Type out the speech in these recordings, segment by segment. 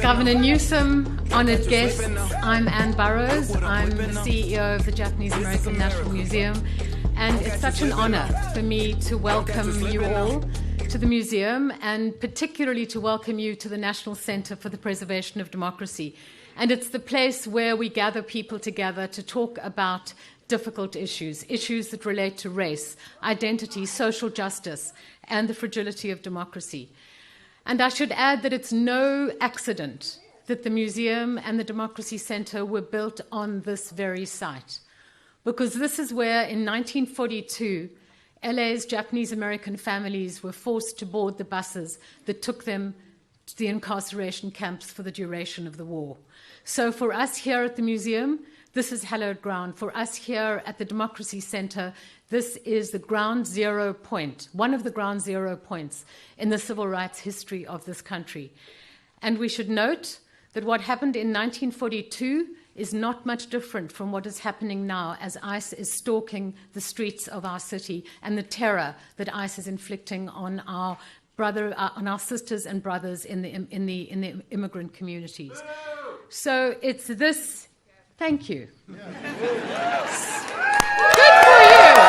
Governor Newsom, honoured guests, I'm Ann Burrows. I'm the CEO of the Japanese American National Museum, and it's such an honour for me to welcome you all to the museum, and particularly to welcome you to the National Centre for the Preservation of Democracy. And it's the place where we gather people together to talk about difficult issues, issues that relate to race, identity, social justice, and the fragility of democracy. And I should add that it's no accident that the museum and the Democracy Centre were built on this very site, because this is where, in 1942, LA's Japanese American families were forced to board the buses that took them to the incarceration camps for the duration of the war. So for us here at the museum, this is hallowed ground. For us here at the Democracy Centre, this is the ground zero point, one of the ground zero points in the civil rights history of this country. And we should note that what happened in 1942 is not much different from what is happening now, as ICE is stalking the streets of our city and the terror that ICE is inflicting on our sisters and brothers in the immigrant communities. So it's this. Thank you. Good for you.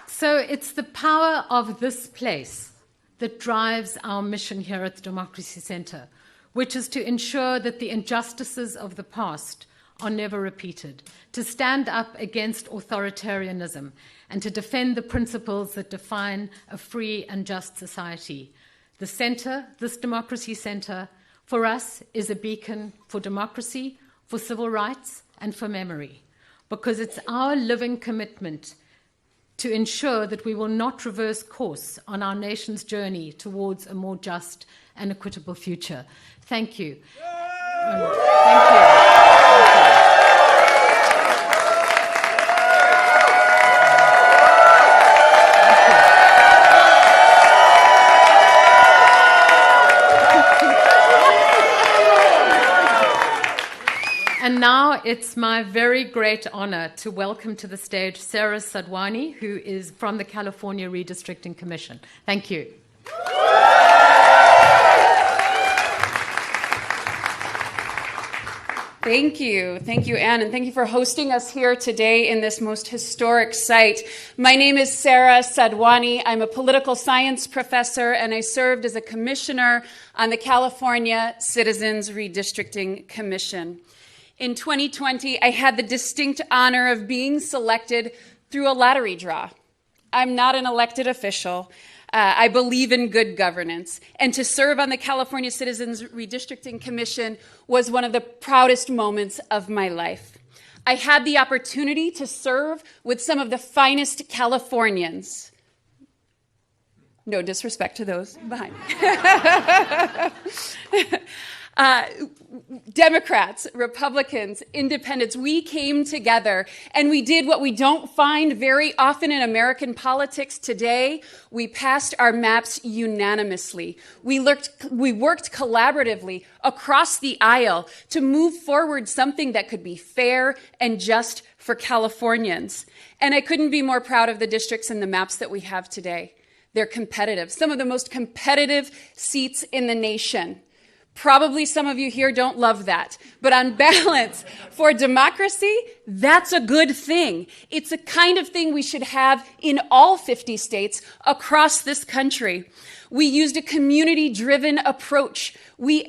So it's the power of this place that drives our mission here at the Democracy Centre, which is to ensure that the injustices of the past are never repeated, to stand up against authoritarianism, and to defend the principles that define a free and just society. The centre, this Democracy Centre, for us is a beacon for democracy, for civil rights, and for memory, because it's our living commitment to ensure that we will not reverse course on our nation's journey towards a more just and equitable future. Thank you. Thank you. And now it's my very great honor to welcome to the stage Sarah Sadwani, who is from the California Redistricting Commission. Thank you. Thank you. Thank you, Anne, and thank you for hosting us here today in this most historic site. My name is Sarah Sadwani. I'm a political science professor, and I served as a commissioner on the California Citizens Redistricting Commission. In 2020, I had the distinct honor of being selected through a lottery draw. I'm not an elected official. I believe in good governance. And to serve on the California Citizens Redistricting Commission was one of the proudest moments of my life. I had the opportunity to serve with some of the finest Californians. No disrespect to those behind. Democrats, Republicans, independents, we came together and we did what we don't find very often in American politics today. We passed our maps unanimously. We worked collaboratively across the aisle to move forward something that could be fair and just for Californians. And I couldn't be more proud of the districts and the maps that we have today. They're competitive, some of the most competitive seats in the nation. Probably some of you here don't love that, but on balance, for democracy, that's a good thing. It's a kind of thing we should have in all 50 states across this country. We used a community-driven approach. We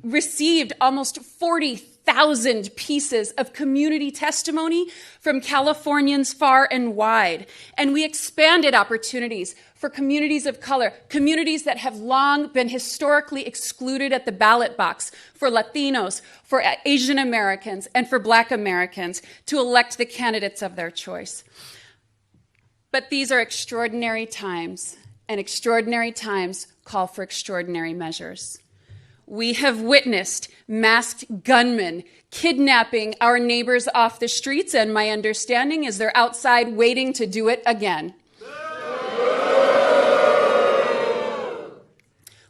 received almost 40,000 pieces of community testimony from Californians far and wide, and we expanded opportunities for communities of color, communities that have long been historically excluded at the ballot box, for Latinos, for Asian Americans, and for Black Americans to elect the candidates of their choice. But these are extraordinary times, and extraordinary times call for extraordinary measures. We have witnessed masked gunmen kidnapping our neighbors off the streets, and my understanding is they're outside waiting to do it again.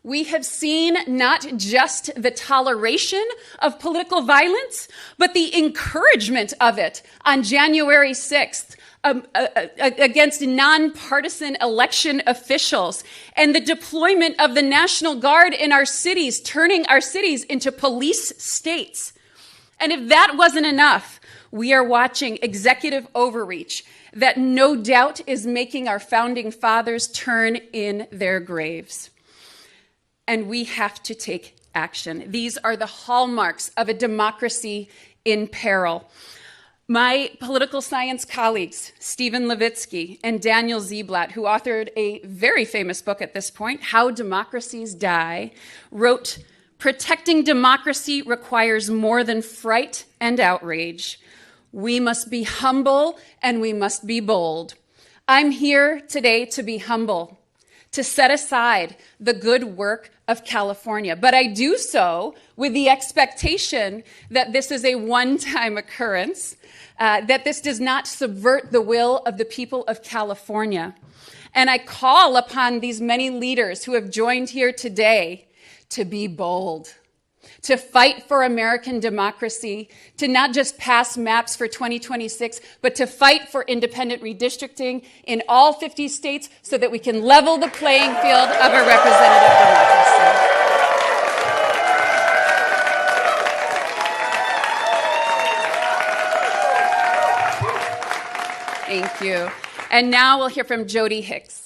We have seen not just the toleration of political violence, but the encouragement of it. On January 6th, against nonpartisan election officials, and the deployment of the National Guard in our cities, turning our cities into police states. And if that wasn't enough, we are watching executive overreach that no doubt is making our founding fathers turn in their graves. And we have to take action. These are the hallmarks of a democracy in peril. My political science colleagues, Stephen Levitsky and Daniel Ziblatt, who authored a very famous book at this point, How Democracies Die, wrote, "Protecting democracy requires more than fright and outrage. We must be humble and we must be bold." I'm here today to be humble, to set aside the good work of California. But I do so with the expectation that this is a one-time occurrence, that this does not subvert the will of the people of California. And I call upon these many leaders who have joined here today to be bold, to fight for American democracy, to not just pass maps for 2026, but to fight for independent redistricting in all 50 states so that we can level the playing field of a representative democracy. Thank you. And now we'll hear from Jody Hicks.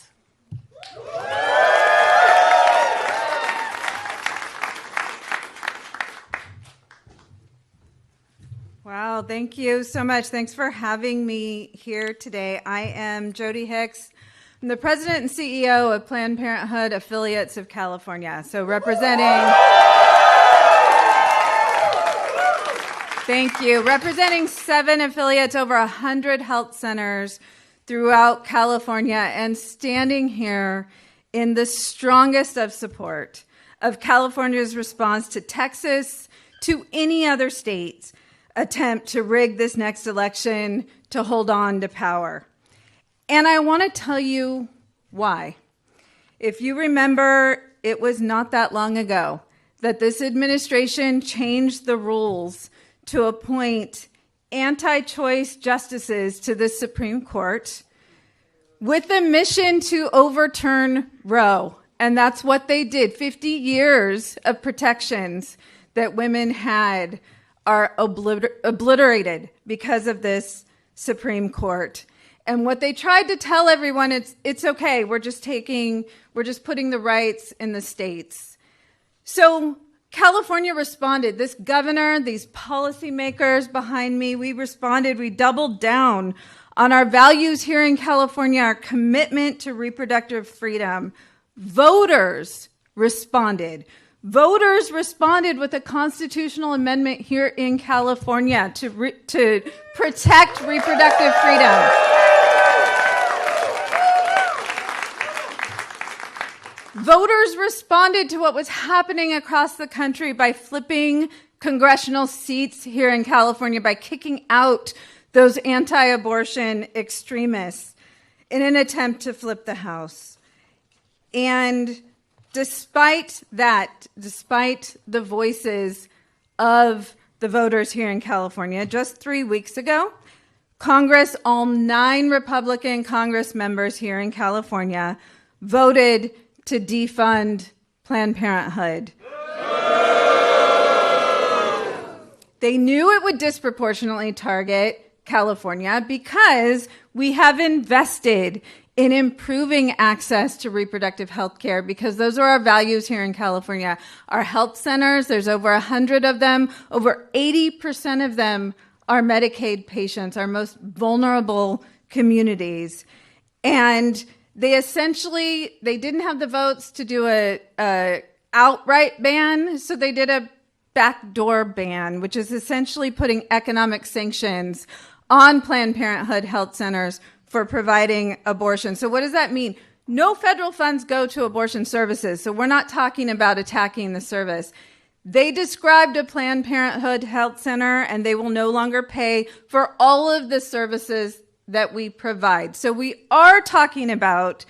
Wow, thank you so much. Thanks for having me here today. I am Jody Hicks. I'm the president and CEO of Planned Parenthood Affiliates of California. So representing 7 affiliates, over 100 health centers throughout California, and standing here in the strongest of support of California's response to Texas, to any other state's attempt to rig this next election to hold on to power. And I want to tell you why. If you remember, it was not that long ago that this administration changed the rules to appoint anti-choice justices to the Supreme Court with the mission to overturn Roe. And that's what they did. 50 years of protections that women had are obliterated because of this Supreme Court. And what they tried to tell everyone, it's okay, we're just putting the rights in the states. So California responded. This governor, these policymakers behind me, we responded. We doubled down on our values here in California, our commitment to reproductive freedom. Voters responded. Voters responded with a constitutional amendment here in California to protect reproductive freedom. Voters responded to what was happening across the country by flipping congressional seats here in California, by kicking out those anti-abortion extremists in an attempt to flip the House. And despite the voices of the voters here in California, just 3 weeks ago, Congress, all 9 Republican Congress members here in California, voted to defund Planned Parenthood. They knew it would disproportionately target California because we have invested in improving access to reproductive health care, because those are our values here in California. Our health centers, there's over 100 of them. Over 80% of them are Medicaid patients, our most vulnerable communities. And they didn't have the votes to do a outright ban, so they did a backdoor ban, which is essentially putting economic sanctions on Planned Parenthood health centers for providing abortion. So what does that mean? No federal funds go to abortion services, so we're not talking about attacking the service. They described a Planned Parenthood health center, and they will no longer pay for all of the services that we provide. So we are talking about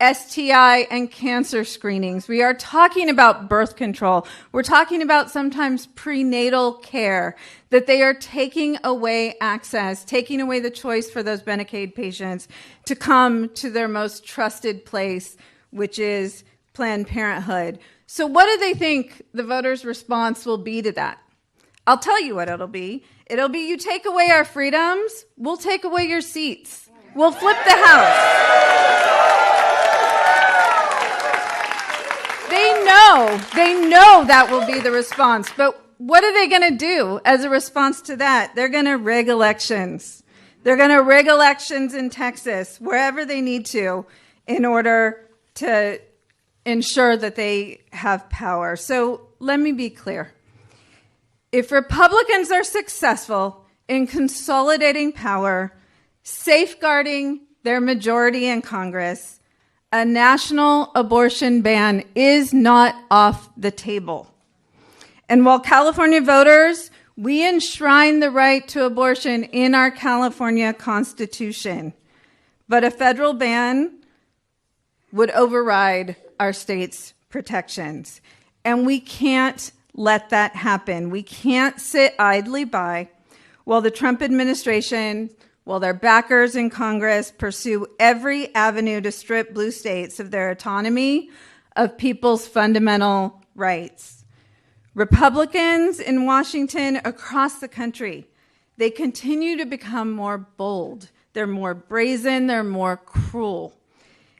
STI and cancer screenings. We are talking about birth control. We're talking about sometimes prenatal care, that they are taking away access, taking away the choice for those Medicaid patients to come to their most trusted place, which is Planned Parenthood. So what do they think the voters' response will be to that? I'll tell you what it'll be. It'll be, you take away our freedoms, we'll take away your seats. We'll flip the House. They know that will be the response. But what are they going to do as a response to that? They're going to rig elections. They're going to rig elections in Texas, wherever they need to, in order to ensure that they have power. So let me be clear. If Republicans are successful in consolidating power, safeguarding their majority in Congress, a national abortion ban is not off the table. And while California voters, we enshrine the right to abortion in our California Constitution, but a federal ban would override our state's protections. And we can't let that happen. We can't sit idly by while the Trump administration, while their backers in Congress pursue every avenue to strip blue states of their autonomy, of people's fundamental rights. Republicans in Washington, across the country, they continue to become more bold. They're more brazen, they're more cruel.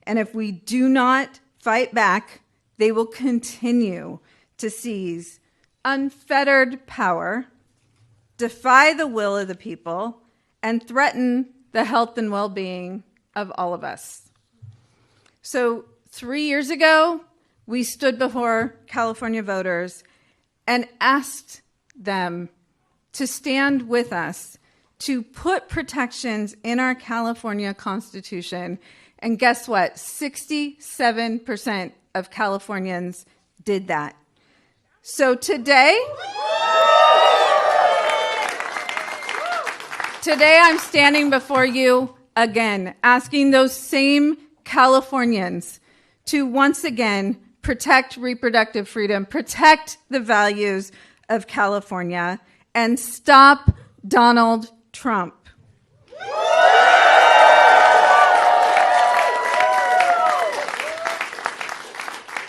And if we do not fight back, they will continue to seize unfettered power, defy the will of the people, and threaten the health and well-being of all of us. So 3 years ago, we stood before California voters and asked them to stand with us to put protections in our California Constitution. And guess what? 67% of Californians did that. So today I'm standing before you again, asking those same Californians to once again protect reproductive freedom, protect the values of California, and stop Donald Trump.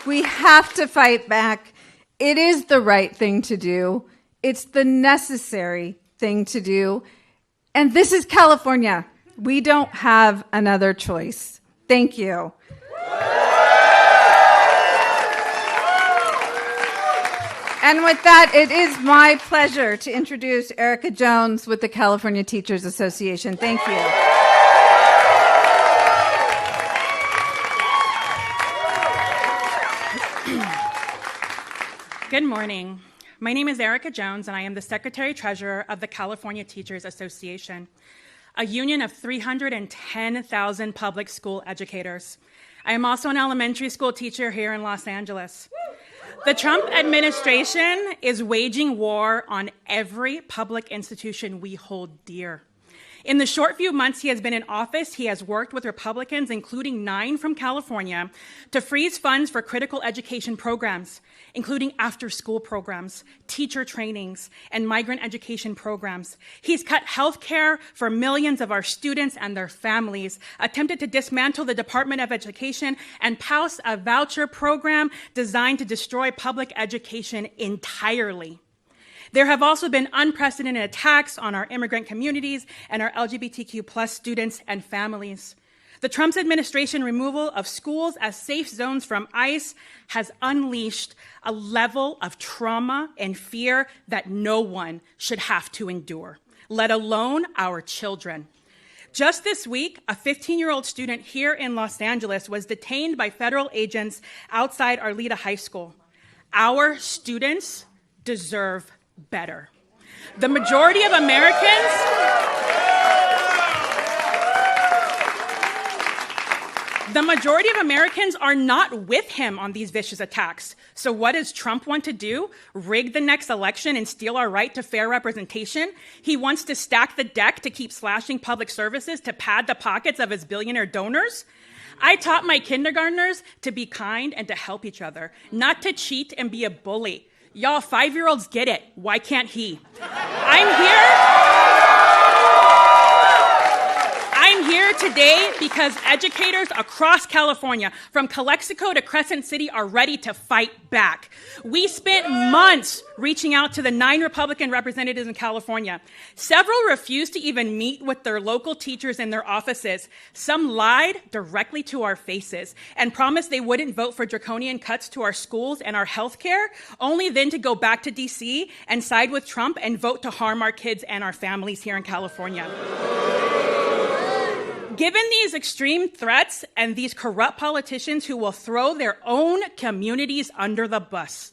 We have to fight back. It is the right thing to do. It's the necessary thing to do. And this is California. We don't have another choice. Thank you. And with that, it is my pleasure to introduce Erica Jones with the California Teachers Association. Thank you. Good morning. My name is Erica Jones, and I am the Secretary-Treasurer of the California Teachers Association, a union of 310,000 public school educators. I am also an elementary school teacher here in Los Angeles. The Trump administration is waging war on every public institution we hold dear. In the short few months he has been in office, he has worked with Republicans, including 9 from California, to freeze funds for critical education programs, including after-school programs, teacher trainings, and migrant education programs. He's cut health care for millions of our students and their families, attempted to dismantle the Department of Education, and pass a voucher program designed to destroy public education entirely. There have also been unprecedented attacks on our immigrant communities and our LGBTQ+ students and families. The Trump administration removal of schools as safe zones from ICE has unleashed a level of trauma and fear that no one should have to endure, let alone our children. Just this week, a 15-year-old student here in Los Angeles was detained by federal agents outside Arleta High School. Our students deserve better. The majority of Americans are not with him on these vicious attacks. So what does Trump want to do? Rig the next election and steal our right to fair representation? He wants to stack the deck to keep slashing public services to pad the pockets of his billionaire donors? I taught my kindergartners to be kind and to help each other, not to cheat and be a bully. Y'all 5-year-olds get it. Why can't he? I'm here today because educators across California, from Calexico to Crescent City, are ready to fight back. We spent months reaching out to the 9 Republican representatives in California. Several refused to even meet with their local teachers in their offices. Some lied directly to our faces and promised they wouldn't vote for draconian cuts to our schools and our health care, only then to go back to DC and side with Trump and vote to harm our kids and our families here in California. Given these extreme threats and these corrupt politicians who will throw their own communities under the bus,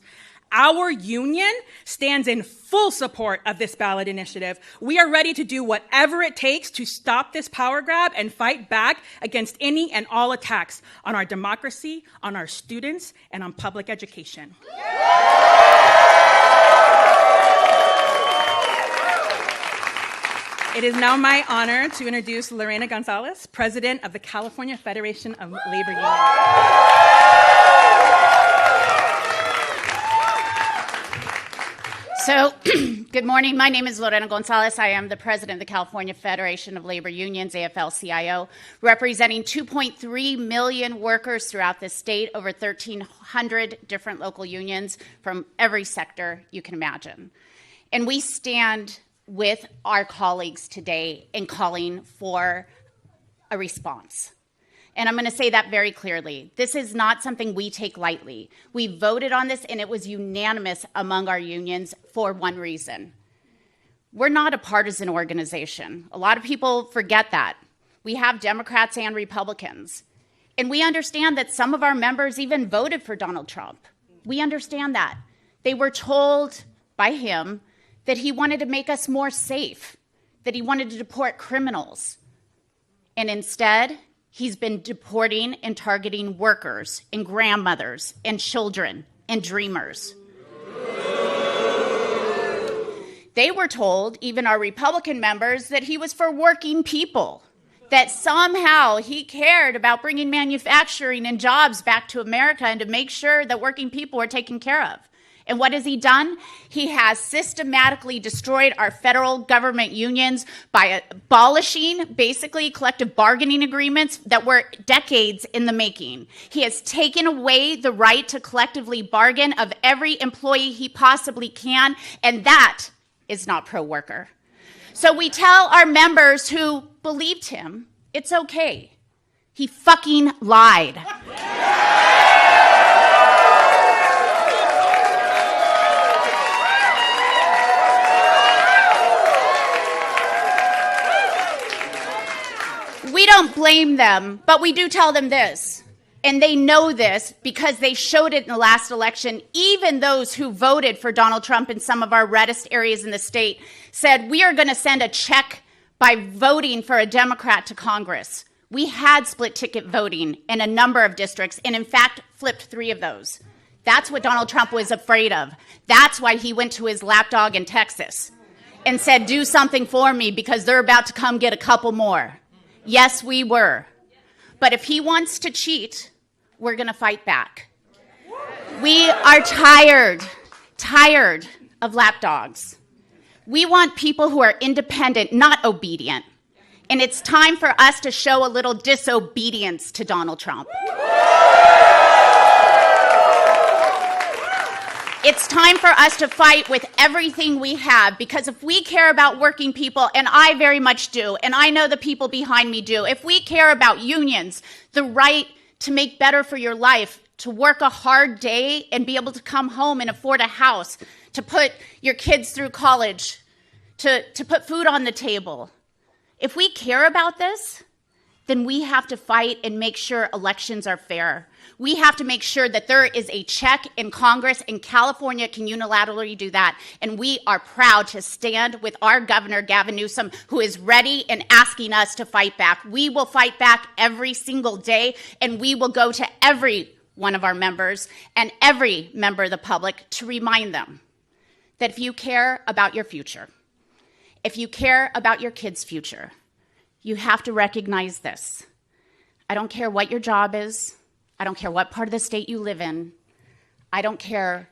our union stands in full support of this ballot initiative. We are ready to do whatever it takes to stop this power grab and fight back against any and all attacks on our democracy, on our students, and on public education. It is now my honor to introduce Lorena Gonzalez, President of the California Federation of Labor Unions. So, good morning. My name is Lorena Gonzalez. I am the President of the California Federation of Labor Unions, AFL-CIO, representing 2.3 million workers throughout the state, over 1,300 different local unions from every sector you can imagine. And we stand with our colleagues today in calling for a response. And I'm going to say that very clearly. This is not something we take lightly. We voted on this, and it was unanimous among our unions for one reason. We're not a partisan organization. A lot of people forget that. We have Democrats and Republicans. And we understand that some of our members even voted for Donald Trump. We understand that. They were told by him that he wanted to make us more safe, that he wanted to deport criminals. And instead, he's been deporting and targeting workers and grandmothers and children and dreamers. They were told, even our Republican members, that he was for working people, that somehow he cared about bringing manufacturing and jobs back to America and to make sure that working people were taken care of. And what has he done? He has systematically destroyed our federal government unions by abolishing, basically, collective bargaining agreements that were decades in the making. He has taken away the right to collectively bargain of every employee he possibly can, and that is not pro-worker. So we tell our members who believed him, it's okay. He fucking lied. We don't blame them, but we do tell them this. And they know this because they showed it in the last election. Even those who voted for Donald Trump in some of our reddest areas in the state said, we are going to send a check by voting for a Democrat to Congress. We had split ticket voting in a number of districts, and in fact, flipped 3 of those. That's what Donald Trump was afraid of. That's why he went to his lapdog in Texas and said, do something for me because they're about to come get a couple more. Yes, we were. But if he wants to cheat, we're going to fight back. We are tired of lapdogs. We want people who are independent, not obedient. And it's time for us to show a little disobedience to Donald Trump. It's time for us to fight with everything we have, because if we care about working people, and I very much do, and I know the people behind me do, if we care about unions, the right to make better for your life, to work a hard day and be able to come home and afford a house, to put your kids through college, to put food on the table. If we care about this, then we have to fight and make sure elections are fair. We have to make sure that there is a check in Congress, and California can unilaterally do that. And we are proud to stand with our Governor Gavin Newsom, who is ready and asking us to fight back. We will fight back every single day, and we will go to every one of our members and every member of the public to remind them that if you care about your future, if you care about your kids' future, you have to recognize this. I don't care what your job is. I don't care what part of the state you live in. I don't care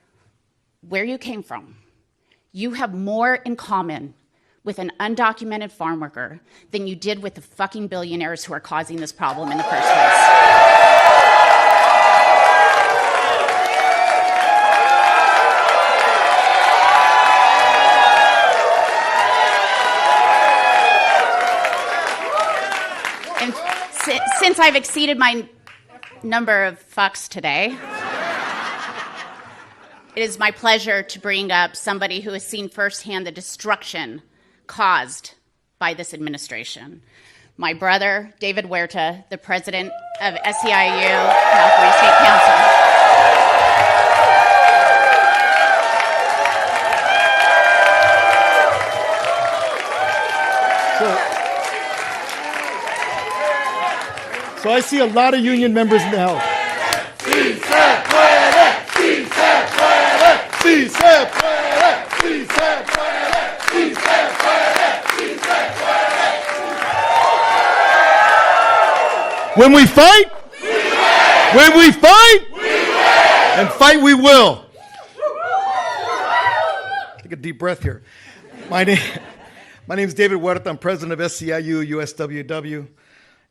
where you came from. You have more in common with an undocumented farm worker than you did with the fucking billionaires who are causing this problem in the first place. Since I've exceeded my number of fucks today, it is my pleasure to bring up somebody who has seen firsthand the destruction caused by this administration. My brother, David Huerta, the president of SEIU, California State Council. So I see a lot of union members in the house. Si se puede, si se puede, si se puede, si se puede, si se puede, si se puede. When we fight, we win. When we fight, we win. And fight we will. Take a deep breath here. My name is David Huerta. I'm president of SEIU USWW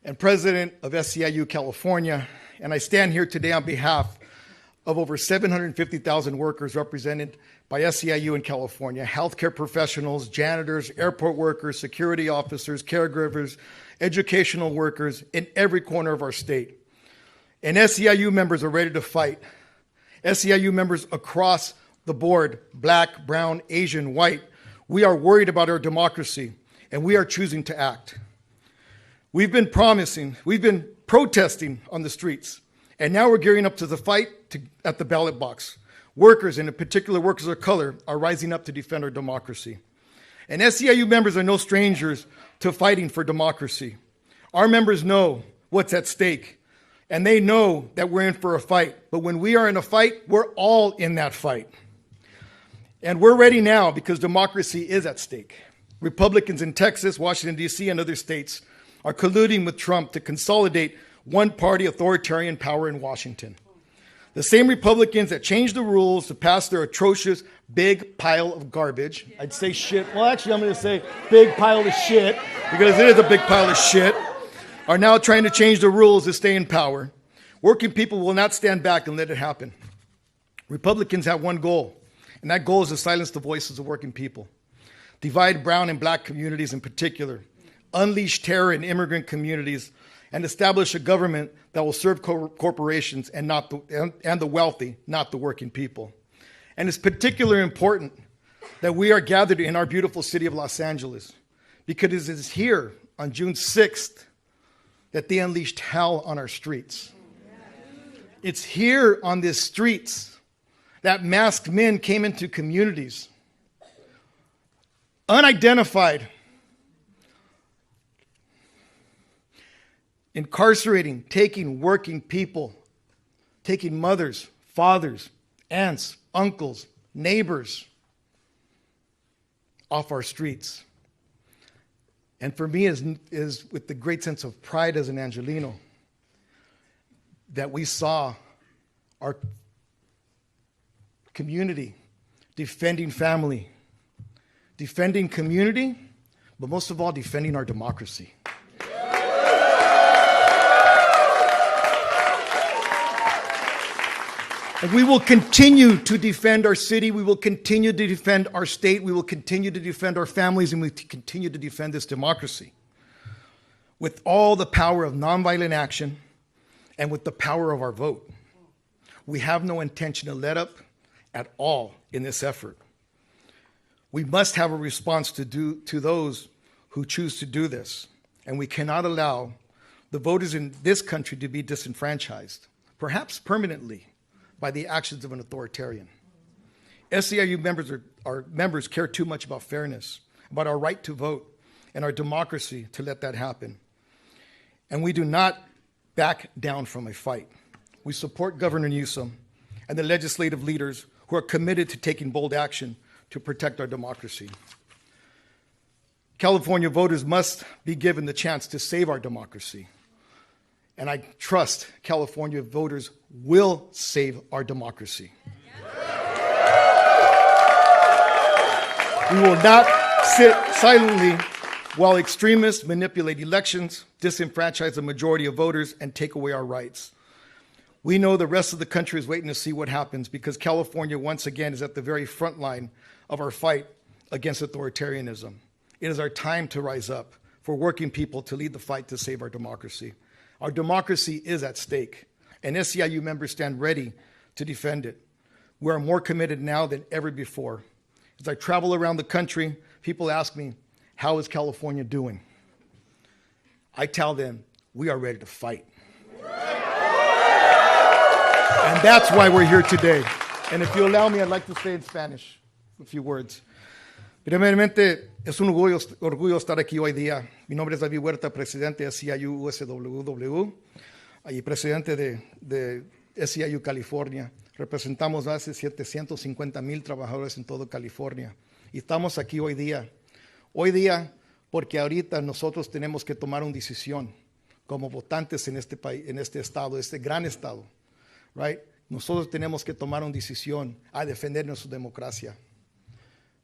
and president of SEIU California, and I stand here today on behalf of over 750,000 workers represented by SEIU in California, healthcare professionals, janitors, airport workers, security officers, caregivers, educational workers in every corner of our state. And SEIU members are ready to fight. SEIU members across the board, black, brown, Asian, white, we are worried about our democracy, and we are choosing to act. We've been protesting on the streets, and now we're gearing up to the fight at the ballot box. Workers, and in particular workers of color, are rising up to defend our democracy. And SEIU members are no strangers to fighting for democracy. Our members know what's at stake, and they know that we're in for a fight. But when we are in a fight, we're all in that fight. And we're ready now because democracy is at stake. Republicans in Texas, Washington, D.C., and other states are colluding with Trump to consolidate one-party authoritarian power in Washington. The same Republicans that changed the rules to pass their atrocious big pile of garbage, I'd say shit, well actually I'm going to say big pile of shit, because it is a big pile of shit, are now trying to change the rules to stay in power. Working people will not stand back and let it happen. Republicans have one goal, and that goal is to silence the voices of working people, divide brown and black communities in particular, unleash terror in immigrant communities, and establish a government that will serve corporations and the wealthy, not the working people. And it's particularly important that we are gathered in our beautiful city of Los Angeles, because it is here on June 6th that they unleashed hell on our streets. It's here on these streets that masked men came into communities, unidentified, incarcerating, taking working people, taking mothers, fathers, aunts, uncles, neighbors off our streets. And for me is with the great sense of pride as an Angelino that we saw our community defending family, defending community, but most of all defending our democracy. And we will continue to defend our city, we will continue to defend our state, we will continue to defend our families, and we continue to defend this democracy with all the power of nonviolent action and with the power of our vote. We have no intention to let up at all in this effort. We must have a response to those who choose to do this, and we cannot allow the voters in this country to be disenfranchised, perhaps permanently, by the actions of an authoritarian. SEIU members care too much about fairness, about our right to vote, and our democracy to let that happen. And we do not back down from a fight. We support Governor Newsom and the legislative leaders who are committed to taking bold action to protect our democracy. California voters must be given the chance to save our democracy. And I trust California voters will save our democracy. We will not sit silently while extremists manipulate elections, disenfranchise the majority of voters, and take away our rights. We know the rest of the country is waiting to see what happens because California, once again, is at the very front line of our fight against authoritarianism. It is our time to rise up for working people to lead the fight to save our democracy. Our democracy is at stake, and SEIU members stand ready to defend it. We are more committed now than ever before. As I travel around the country, people ask me, how is California doing? I tell them, we are ready to fight. And that's why we're here today. And if you allow me, I'd like to say in Spanish a few words. Primeramente, es un orgullo estar aquí hoy día. Mi nombre es David Huerta, presidente de SEIU USWW y presidente de SEIU California. Representamos más de 750,000 trabajadores en todo California. Y estamos aquí hoy día. Hoy día porque ahorita nosotros tenemos que tomar una decisión como votantes en este país, en este estado, este gran estado. Right? Nosotros tenemos que tomar una decisión a defender nuestra democracia.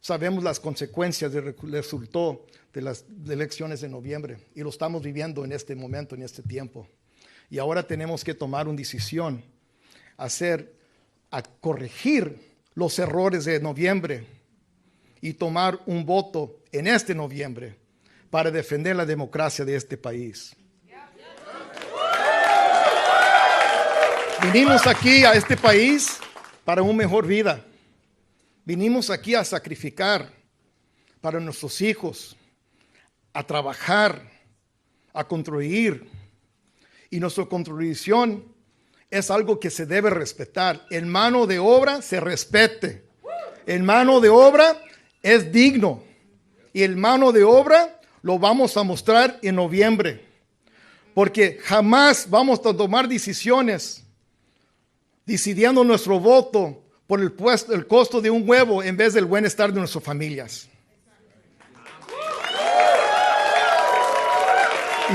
Sabemos las consecuencias del resultado de las elecciones de noviembre y lo estamos viviendo en este momento, en este tiempo. Y ahora tenemos que tomar una decisión, a corregir los errores de noviembre y tomar un voto en este noviembre para defender la democracia de este país. Vinimos aquí a este país para una mejor vida. Vinimos aquí a sacrificar para nuestros hijos, a trabajar, a construir. Y nuestra contribución es algo que se debe respetar. El mano de obra se respete. El mano de obra es digno. Y el mano de obra lo vamos a mostrar en noviembre. Porque jamás vamos a tomar decisiones decidiendo nuestro voto por el costo de un huevo en vez del bienestar de nuestras familias.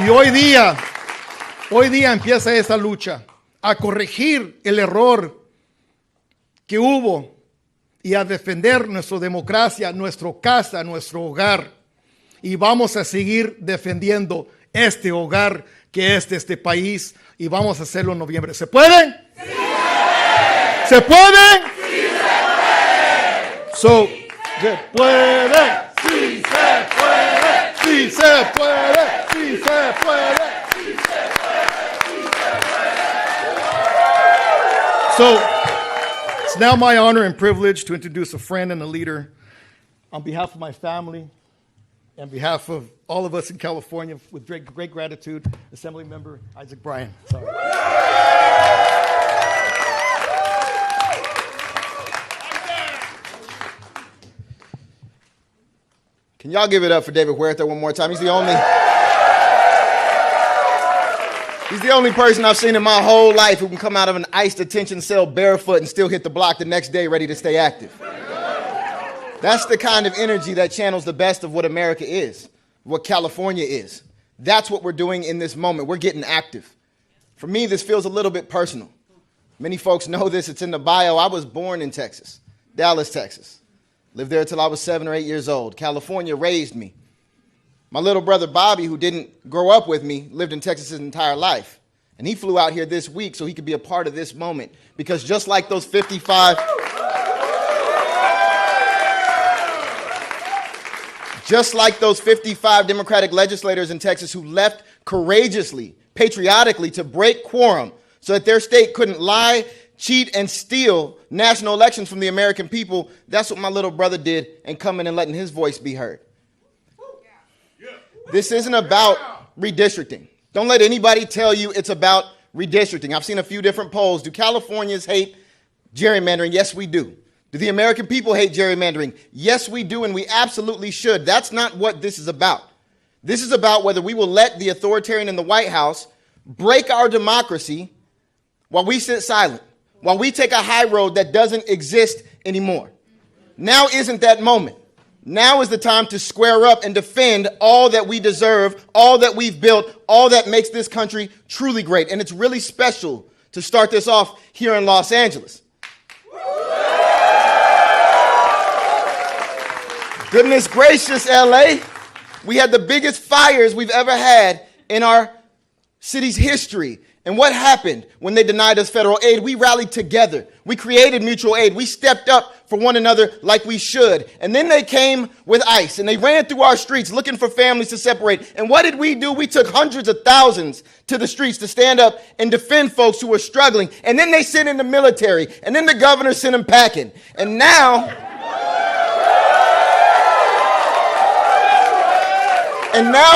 Y hoy día empieza esa lucha a corregir el error que hubo y a defender nuestra democracia, nuestra casa, nuestro hogar. Y vamos a seguir defendiendo este hogar que es de este país y vamos a hacerlo en noviembre. ¿Se puede? ¡Sí! ¿Se puede? ¡Sí se puede! So, ¿se puede? ¡Sí se puede! ¡Sí se puede! ¡Sí se puede! ¡Sí se puede! So, it's now my honor and privilege to introduce a friend and a leader on behalf of my family, on behalf of all of us in California, with great gratitude, Assemblymember Isaac Bryan. Sorry. Can y'all give it up for David Huerta one more time? He's the only person I've seen in my whole life who can come out of an ICE detention cell barefoot and still hit the block the next day ready to stay active. That's the kind of energy that channels the best of what America is, what California is. That's what we're doing in this moment. We're getting active. For me, this feels a little bit personal. Many folks know this. It's in the bio. I was born in Texas, Dallas, Texas. Lived there until I was 7 or 8 years old. California raised me. My little brother Bobby, who didn't grow up with me, lived in Texas his entire life. And he flew out here this week so he could be a part of this moment. Because just like those 55 Democratic legislators in Texas who left courageously, patriotically to break quorum so that their state couldn't lie, cheat, and steal national elections from the American people, that's what my little brother did and coming and letting his voice be heard. This isn't about redistricting. Don't let anybody tell you it's about redistricting. I've seen a few different polls. Do Californians hate gerrymandering? Yes, we do. Do the American people hate gerrymandering? Yes, we do, and we absolutely should. That's not what this is about. This is about whether we will let the authoritarian in the White House break our democracy while we sit silent, while we take a high road that doesn't exist anymore. Now isn't that moment. Now is the time to square up and defend all that we deserve, all that we've built, all that makes this country truly great. And it's really special to start this off here in Los Angeles. Goodness gracious, LA. We had the biggest fires we've ever had in our city's history. And what happened when they denied us federal aid? We rallied together. We created mutual aid. We stepped up for one another like we should. And then they came with ICE and they ran through our streets looking for families to separate. And what did we do? We took hundreds of thousands to the streets to stand up and defend folks who were struggling. And then they sent in the military. And then the governor sent them packing. And now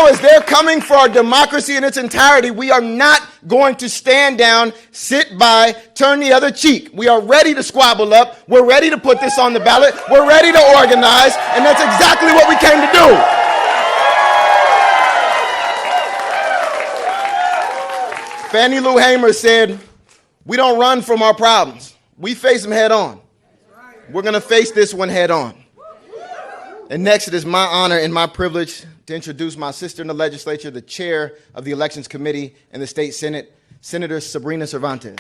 as they're coming for our democracy in its entirety, we are not going to stand down, sit by, turn the other cheek. We are ready to squabble up. We're ready to put this on the ballot. We're ready to organize. And that's exactly what we came to do. Fannie Lou Hamer said, we don't run from our problems. We face them head on. We're going to face this one head on. And next, it is my honor and my privilege to introduce my sister in the legislature, the chair of the Elections Committee in the State Senate, Senator Sabrina Cervantes.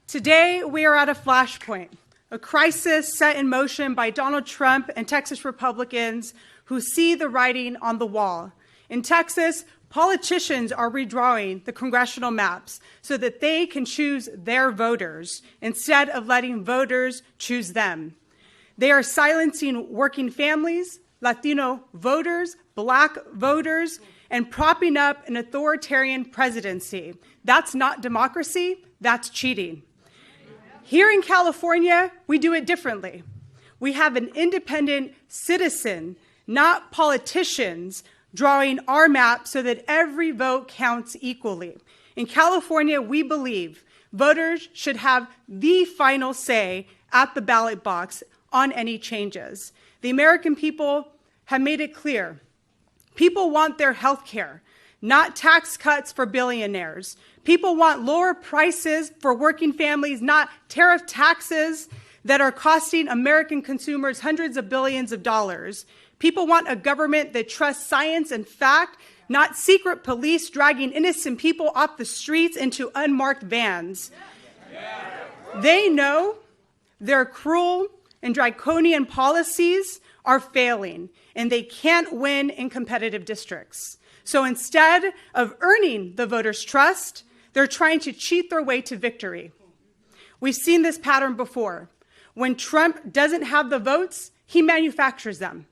Today, we are at a flashpoint, a crisis set in motion by Donald Trump and Texas Republicans who see the writing on the wall. In Texas, politicians are redrawing the congressional maps so that they can choose their voters instead of letting voters choose them. They are silencing working families, Latino voters, Black voters, and propping up an authoritarian presidency. That's not democracy, that's cheating. Here in California, we do it differently. We have an independent citizen, not politicians, drawing our map so that every vote counts equally. In California, we believe voters should have the final say at the ballot box on any changes. The American people have made it clear. People want their health care, not tax cuts for billionaires. People want lower prices for working families, not tariff taxes that are costing American consumers hundreds of billions of dollars. People want a government that trusts science and fact, not secret police dragging innocent people off the streets into unmarked vans. They know their cruel and draconian policies are failing, and they can't win in competitive districts. So instead of earning the voters' trust, they're trying to cheat their way to victory. We've seen this pattern before. When Trump doesn't have the votes, he manufactures them.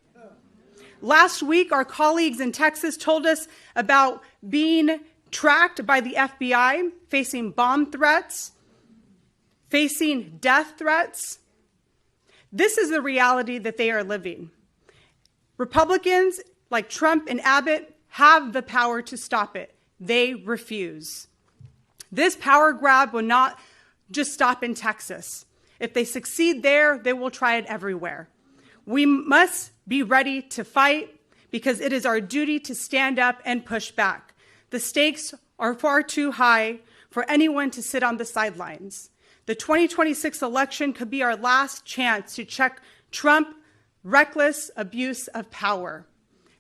Last week, our colleagues in Texas told us about being tracked by the FBI, facing bomb threats, facing death threats. This is the reality that they are living. Republicans like Trump and Abbott have the power to stop it. They refuse. This power grab will not just stop in Texas. If they succeed there, they will try it everywhere. We must be ready to fight because it is our duty to stand up and push back. The stakes are far too high for anyone to sit on the sidelines. The 2026 election could be our last chance to check Trump's reckless abuse of power.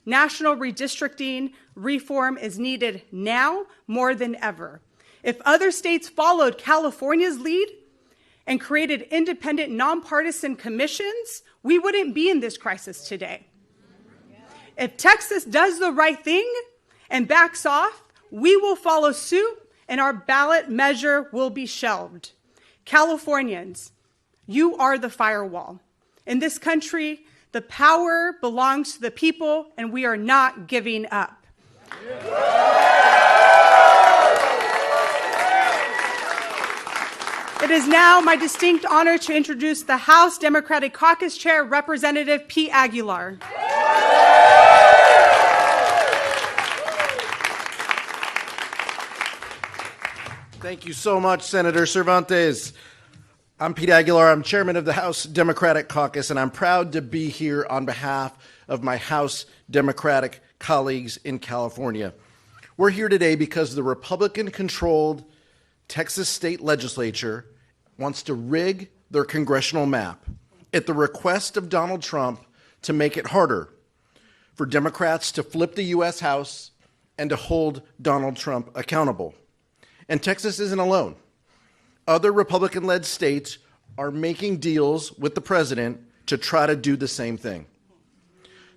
National redistricting reform is needed now more than ever. If other states followed California's lead and created independent, nonpartisan commissions, we wouldn't be in this crisis today. If Texas does the right thing and backs off, we will follow suit and our ballot measure will be shelved. Californians, you are the firewall. In this country, the power belongs to the people and we are not giving up. It is now my distinct honor to introduce the House Democratic Caucus Chair, Representative Pete Aguilar. Thank you so much, Senator Cervantes. I'm Pete Aguilar. I'm chairman of the House Democratic Caucus, and I'm proud to be here on behalf of my House Democratic colleagues in California. We're here today because the Republican-controlled Texas state legislature wants to rig their congressional map at the request of Donald Trump to make it harder for Democrats to flip the U.S. House and to hold Donald Trump accountable. And Texas isn't alone. Other Republican-led states are making deals with the president to try to do the same thing.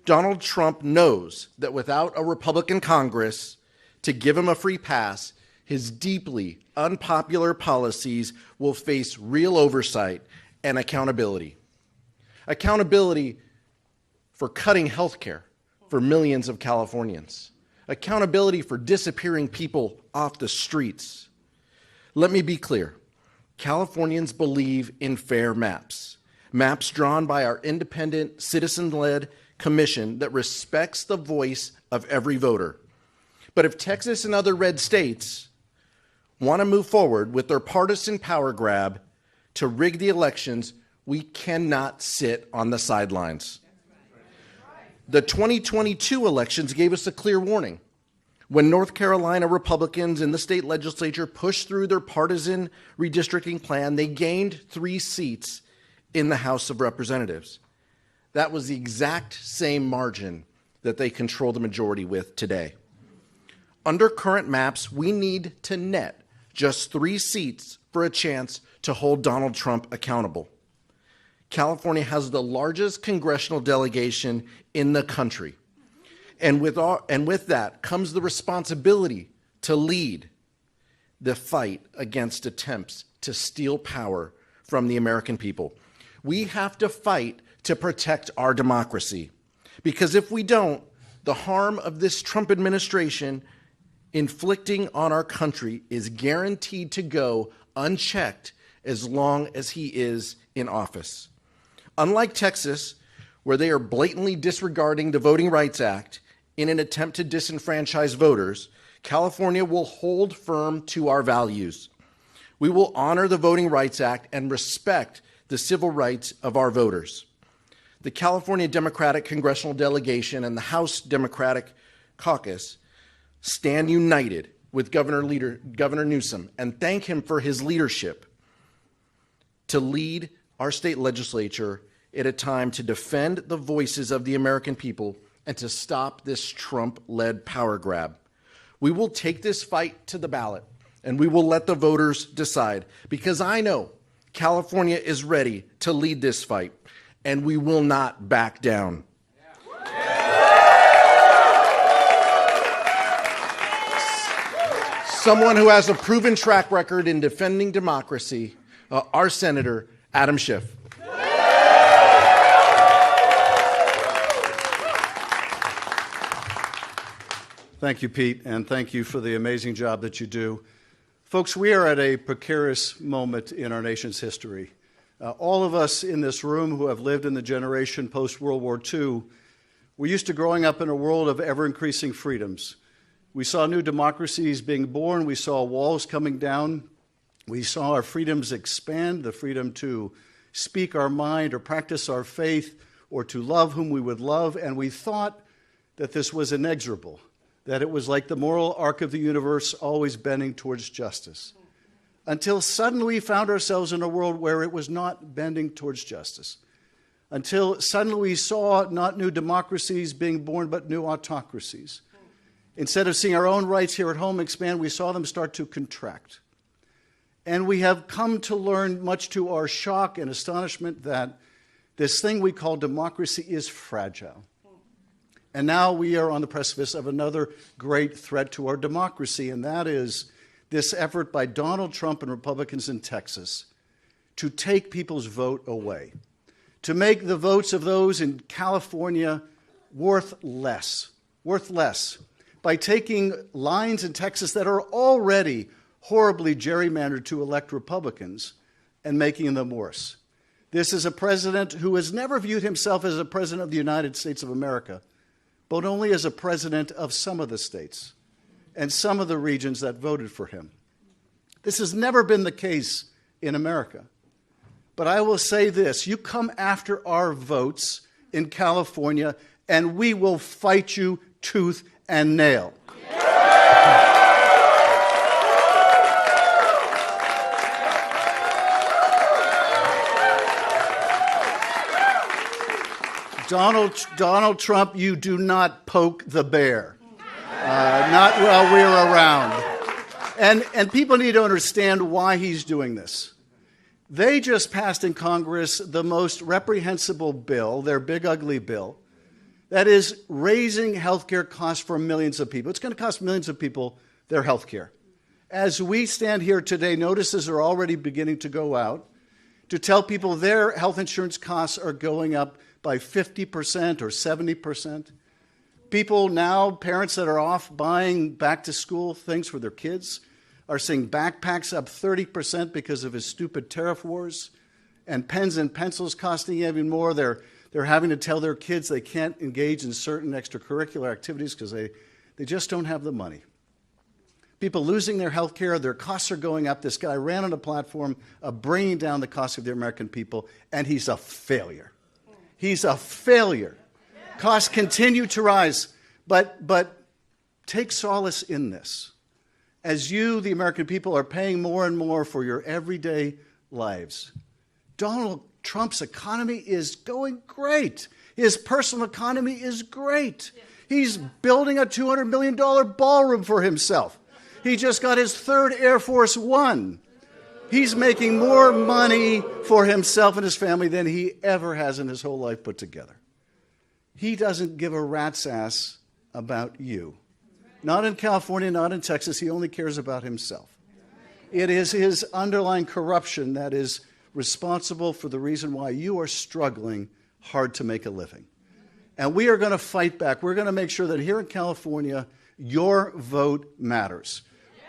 Donald Trump knows that without a Republican Congress to give him a free pass, his deeply unpopular policies will face real oversight and accountability. Accountability for cutting health care for millions of Californians. Accountability for disappearing people off the streets. Let me be clear. Californians believe in fair maps. Maps drawn by our independent, citizen-led commission that respects the voice of every voter. But if Texas and other red states want to move forward with their partisan power grab to rig the elections, we cannot sit on the sidelines. The 2022 elections gave us a clear warning. When North Carolina Republicans in the state legislature pushed through their partisan redistricting plan, they gained 3 seats in the House of Representatives. That was the exact same margin that they control the majority with today. Under current maps, we need to net just 3 seats for a chance to hold Donald Trump accountable. California has the largest congressional delegation in the country. And with that comes the responsibility to lead the fight against attempts to steal power from the American people. We have to fight to protect our democracy. Because if we don't, the harm of this Trump administration inflicting on our country is guaranteed to go unchecked as long as he is in office. Unlike Texas, where they are blatantly disregarding the Voting Rights Act in an attempt to disenfranchise voters, California will hold firm to our values. We will honor the Voting Rights Act and respect the civil rights of our voters. The California Democratic Congressional Delegation and the House Democratic Caucus stand united with Governor Newsom and thank him for his leadership to lead our state legislature at a time to defend the voices of the American people and to stop this Trump-led power grab. We will take this fight to the ballot, and we will let the voters decide, because I know California is ready to lead this fight, and we will not back down. Someone who has a proven track record in defending democracy, our Senator Adam Schiff. Thank you, Pete, and thank you for the amazing job that you do. Folks, we are at a precarious moment in our nation's history. All of us in this room who have lived in the generation post-World War II, we're used to growing up in a world of ever-increasing freedoms. We saw new democracies being born. We saw walls coming down. We saw our freedoms expand, the freedom to speak our mind or practice our faith or to love whom we would love, and we thought that this was inexorable, that it was like the moral arc of the universe always bending towards justice, until suddenly we found ourselves in a world where it was not bending towards justice, until suddenly we saw not new democracies being born, but new autocracies. Instead of seeing our own rights here at home expand, we saw them start to contract. And we have come to learn, much to our shock and astonishment, that this thing we call democracy is fragile. And now we are on the precipice of another great threat to our democracy, and that is this effort by Donald Trump and Republicans in Texas to take people's vote away, to make the votes of those in California worth less, by taking lines in Texas that are already horribly gerrymandered to elect Republicans and making them worse. This is a president who has never viewed himself as a president of the United States of America, but only as a president of some of the states and some of the regions that voted for him. This has never been the case in America. But I will say this, you come after our votes in California, and we will fight you tooth and nail. Donald Trump, you do not poke the bear. Not while we're around. And people need to understand why he's doing this. They just passed in Congress the most reprehensible bill, their big ugly bill, that is raising health care costs for millions of people. It's going to cost millions of people their health care. As we stand here today, notices are already beginning to go out to tell people their health insurance costs are going up by 50% or 70%. People now, parents that are off buying back-to-school things for their kids, are seeing backpacks up 30% because of his stupid tariff wars, and pens and pencils costing even more. They're having to tell their kids they can't engage in certain extracurricular activities because they just don't have the money. People losing their health care, their costs are going up. This guy ran on a platform of bringing down the cost of the American people, and he's a failure. He's a failure. Costs continue to rise, but take solace in this. As you, the American people, are paying more and more for your everyday lives, Donald Trump's economy is going great. His personal economy is great. He's building a $200 million ballroom for himself. He just got his third Air Force One. He's making more money for himself and his family than he ever has in his whole life put together. He doesn't give a rat's ass about you. Not in California, not in Texas. He only cares about himself. It is his underlying corruption that is responsible for the reason why you are struggling hard to make a living. And we are going to fight back. We're going to make sure that here in California, your vote matters.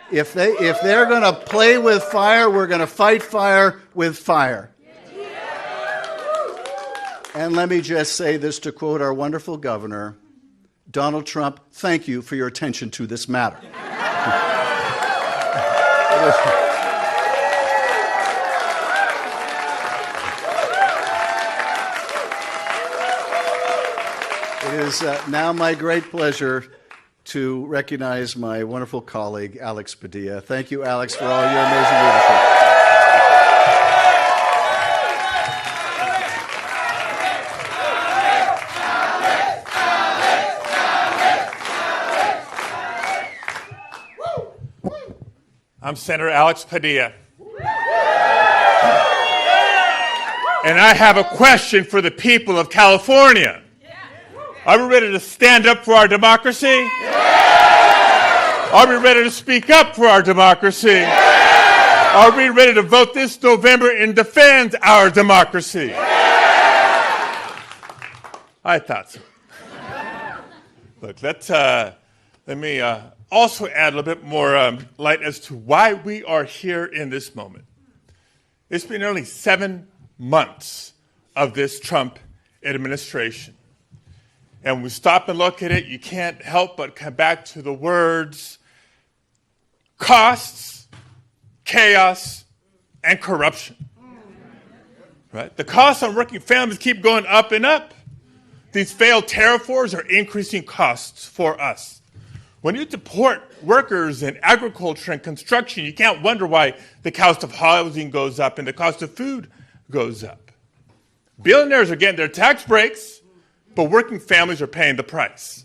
If they're going to play with fire, we're going to fight fire with fire. And let me just say this to quote our wonderful governor, Donald Trump, thank you for your attention to this matter. It is now my great pleasure to recognize my wonderful colleague, Alex Padilla. Thank you, Alex, for all your amazing leadership. I'm Senator Alex Padilla. And I have a question for the people of California. Are we ready to stand up for our democracy? Are we ready to speak up for our democracy? Are we ready to vote this November and defend our democracy? I thought so. Look, let me also add a little bit more light as to why we are here in this moment. It's been nearly 7 months of this Trump administration. And when we stop and look at it, you can't help but come back to the words costs, chaos, and corruption. Right? The costs on working families keep going up and up. These failed tariff wars are increasing costs for us. When you deport workers in agriculture and construction, you can't wonder why the cost of housing goes up and the cost of food goes up. Billionaires are getting their tax breaks, but working families are paying the price.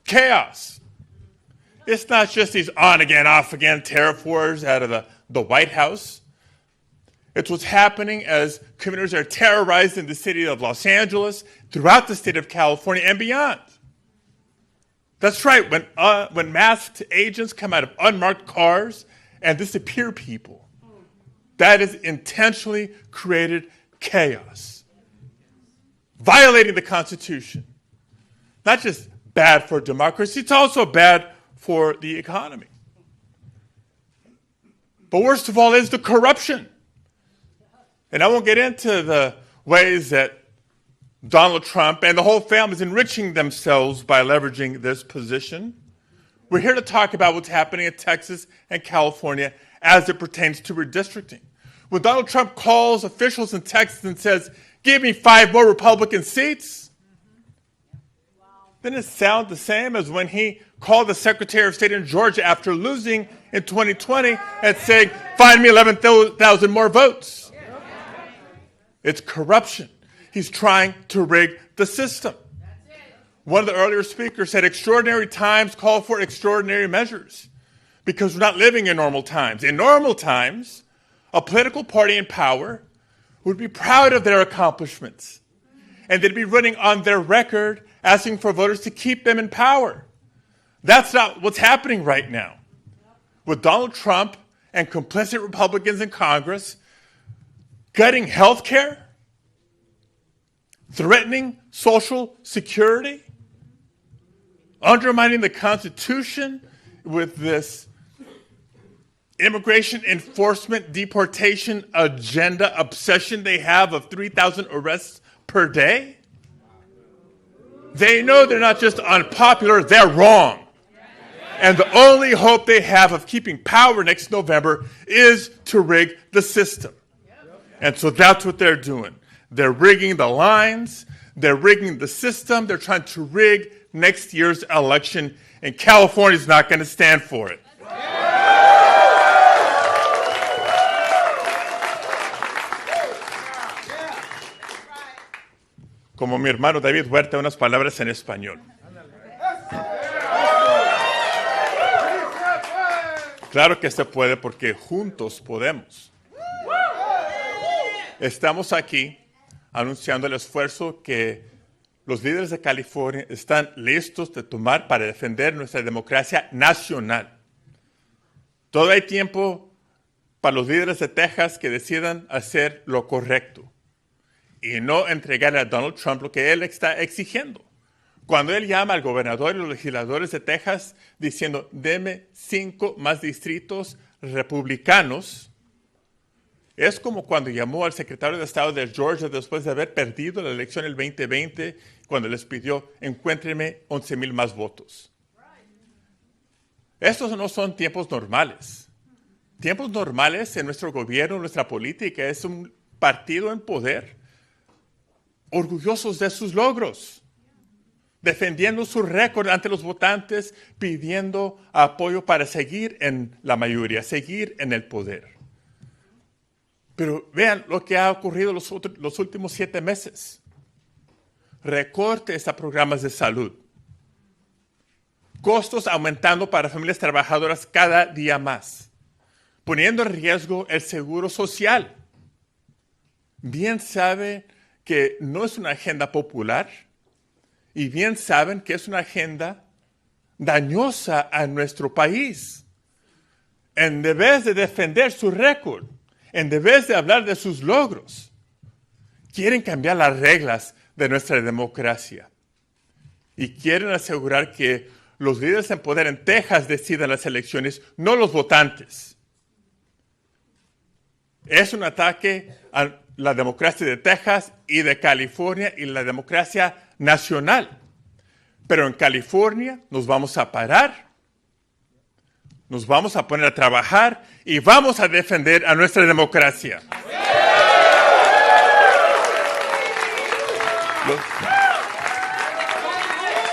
Chaos. It's not just these on-again, off-again tariff wars out of the White House. It's what's happening as communities are terrorized in the city of Los Angeles, throughout the state of California, and beyond. That's right, when masked agents come out of unmarked cars and disappear people, that is intentionally created chaos, violating the Constitution. Not just bad for democracy, it's also bad for the economy. But worst of all is the corruption. And I won't get into the ways that Donald Trump and the whole family is enriching themselves by leveraging this position. We're here to talk about what's happening in Texas and California as it pertains to redistricting. When Donald Trump calls officials in Texas and says, give me 5 more Republican seats, didn't it sound the same as when he called the Secretary of State in Georgia after losing in 2020 and saying, find me 11,000 more votes? It's corruption. He's trying to rig the system. One of the earlier speakers said extraordinary times call for extraordinary measures because we're not living in normal times. In normal times, a political party in power would be proud of their accomplishments, and they'd be running on their record asking for voters to keep them in power. That's not what's happening right now. With Donald Trump and complicit Republicans in Congress gutting health care, threatening Social Security, undermining the Constitution with this immigration enforcement deportation agenda obsession they have of 3,000 arrests per day. They know they're not just unpopular, they're wrong. And the only hope they have of keeping power next November is to rig the system. And so that's what they're doing. They're rigging the lines, they're rigging the system, they're trying to rig next year's election, and California's not going to stand for it. Como mi hermano David Huerta, unas palabras en español. Claro que se puede porque juntos podemos. Estamos aquí anunciando el esfuerzo que los líderes de California están listos de tomar para defender nuestra democracia nacional. Todo hay tiempo para los líderes de Texas que decidan hacer lo correcto y no entregarle a Donald Trump lo que él está exigiendo. Cuando él llama al gobernador y los legisladores de Texas diciendo, deme 5 más distritos republicanos, es como cuando llamó al secretario de Estado de Georgia después de haber perdido la elección el 2020, cuando les pidió, encuéntrenme 11,000 más votos. Estos no son tiempos normales. Tiempos normales en nuestro gobierno, nuestra política, es un partido en poder, orgullosos de sus logros, defendiendo su récord ante los votantes, pidiendo apoyo para seguir en la mayoría, seguir en el poder. Pero vean lo que ha ocurrido los últimos 7 meses. Recortes a programas de salud. Costos aumentando para familias trabajadoras cada día más, poniendo en riesgo el seguro social. Bien saben que no es una agenda popular y bien saben que es una agenda dañosa a nuestro país. En vez de defender su récord, en vez de hablar de sus logros, quieren cambiar las reglas de nuestra democracia y quieren asegurar que los líderes en poder en Texas decidan las elecciones, no los votantes. Es un ataque a la democracia de Texas y de California y la democracia nacional. Pero en California nos vamos a parar, nos vamos a poner a trabajar y vamos a defender a nuestra democracia.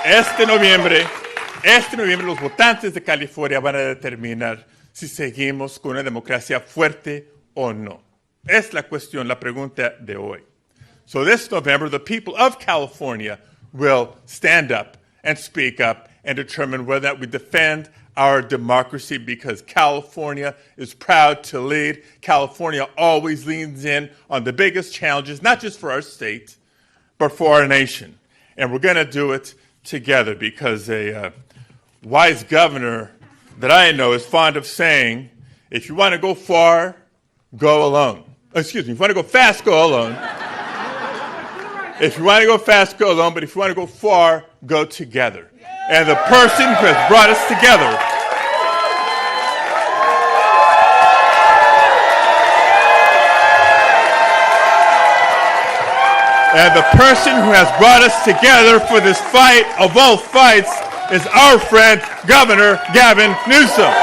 Este noviembre los votantes de California van a determinar si seguimos con una democracia fuerte o no. Es la cuestión, la pregunta de hoy. So this November, the people of California will stand up and speak up and determine whether or not we defend our democracy, because California is proud to lead. California always leans in on the biggest challenges, not just for our state, but for our nation. And we're going to do it together, because a wise governor that I know is fond of saying, if you want to go far, go alone. Excuse me, if you want to go fast, go alone. If you want to go fast, go alone, but if you want to go far, go together. And the person who has brought us together for this fight of all fights is our friend, Governor Gavin Newsom.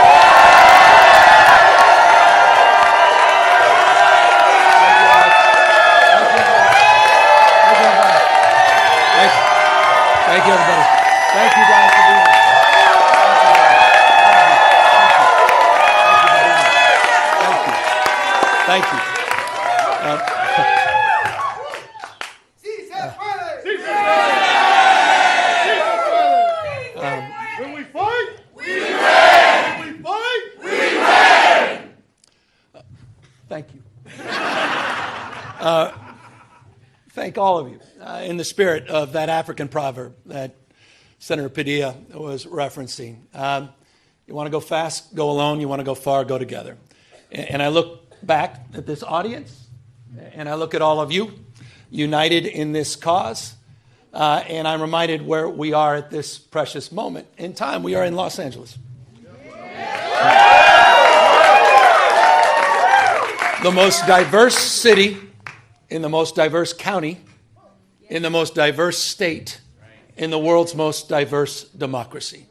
Thank you, everybody. Thank you guys for being here. Thank you. we fight, we reign. we fight, We reign. Thank you. Thank all of you in the spirit of that African proverb that Senator Padilla was referencing. You want to go fast, go alone. You want to go far, go together. And I look back at this audience, and I look at all of you united in this cause, and I'm reminded where we are at this precious moment in time. We are in Los Angeles. The most diverse city in the most diverse county, in the most diverse state, in the world's most diverse democracy.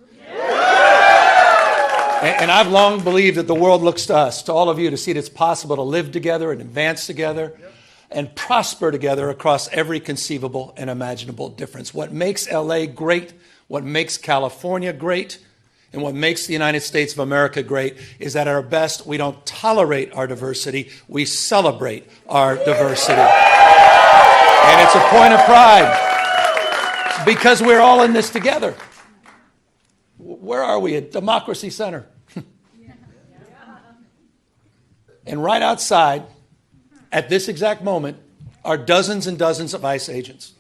And I've long believed that the world looks to us, to all of you, to see that it's possible to live together and advance together and prosper together across every conceivable and imaginable difference. What makes LA great, what makes California great, and what makes the United States of America great is that at our best, we don't tolerate our diversity, we celebrate our diversity. And it's a point of pride because we're all in this together. Where are we? At Democracy Center. And right outside, at this exact moment, are dozens and dozens of ICE agents.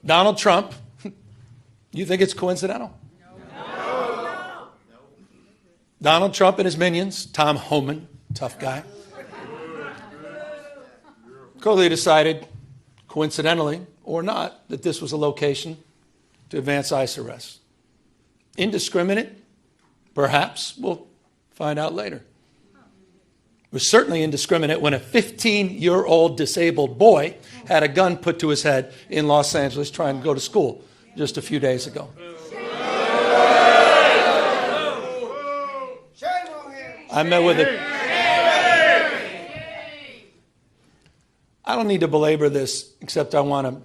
Donald Trump, you think it's coincidental? No. Donald Trump and his minions, Tom Homan, tough guy, clearly decided, coincidentally or not, that this was a location to advance ICE arrests. Indiscriminate? Perhaps. We'll find out later. It was certainly indiscriminate when a 15-year-old disabled boy had a gun put to his head in Los Angeles trying to go to school just a few days ago. I met with it. I don't need to belabor this, except I want to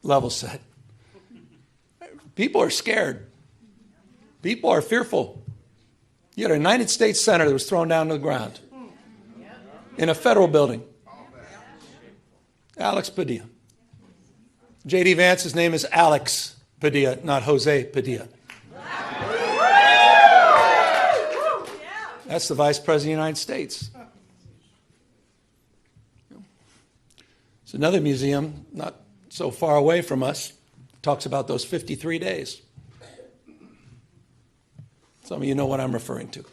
level set. People are scared. People are fearful. You had a United States Senator that was thrown down to the ground in a federal building. Alex Padilla. J.D. Vance's name is Alex Padilla, not Jose Padilla. That's the Vice President of the United States. It's another museum not so far away from us. Talks about those 53 days. Some of you know what I'm referring to.